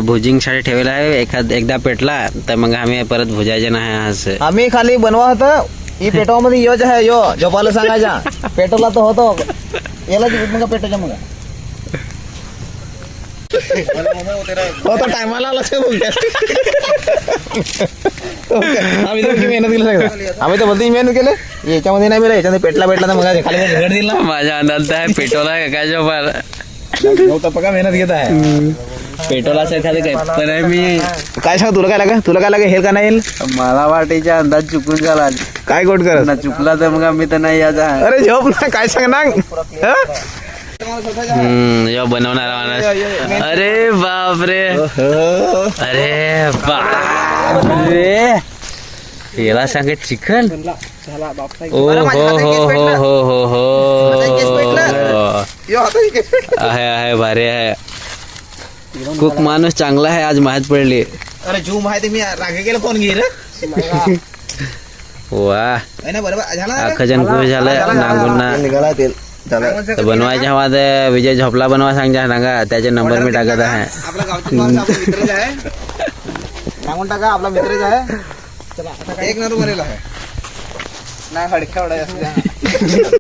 भुजिंगसाठी ठेवलेला आहे. एकदा पेटला तर मग आम्ही परत भुजायचे नाही असं. आम्ही खाली बनवा होतं ही पेटवामध्ये योज आहे यो झोपायला सांगायचा पेटवला तर होतो याला मग पेटायच्या मग हो तर टायमाला आला आम्ही तर मेहनत केली सगळं आम्ही तर बोलतो मेहनत केलं याच्यामध्ये नाही मिळालं याच्यामध्ये पेटला तर मग खाली घड दिल ना. माझ्या अंदाज आहे पेटवला काय झोपायला पक्का मेहनत घेत आहे पेटवला एखादं काय पण आहे मी काय सांग तुला काय लागे हेल का नाही येईल मला वाटायच्या अंदाज चुकून झाला काय गोट कर ना चुकला तर मग आम्ही तर नाही याचा. अरे झोप ना काय सांग ना यो बनवणारा माणूस. अरे बापरे अरे बापरे याला सांगे चिकन. ओ हो हो हो हो हो आहे भारी आहे. खूप माणूस चांगला आहे आज माहित पडली. अरे जू माहिती मी रागे केलं फोन घे रे वा बरोबर झाला अख्खा जण खुश झालं नागूंना निघाला तेल बनवायच्या हवा विजय झोपला बनवा सांगा त्याचे नंबर मी टाकत आहे. आपला गावचा माणूस आपला मित्रच आहे सांगून टाका आपला मित्रच आहे. चला एक नंबर बनेला आहे नाही हडक्या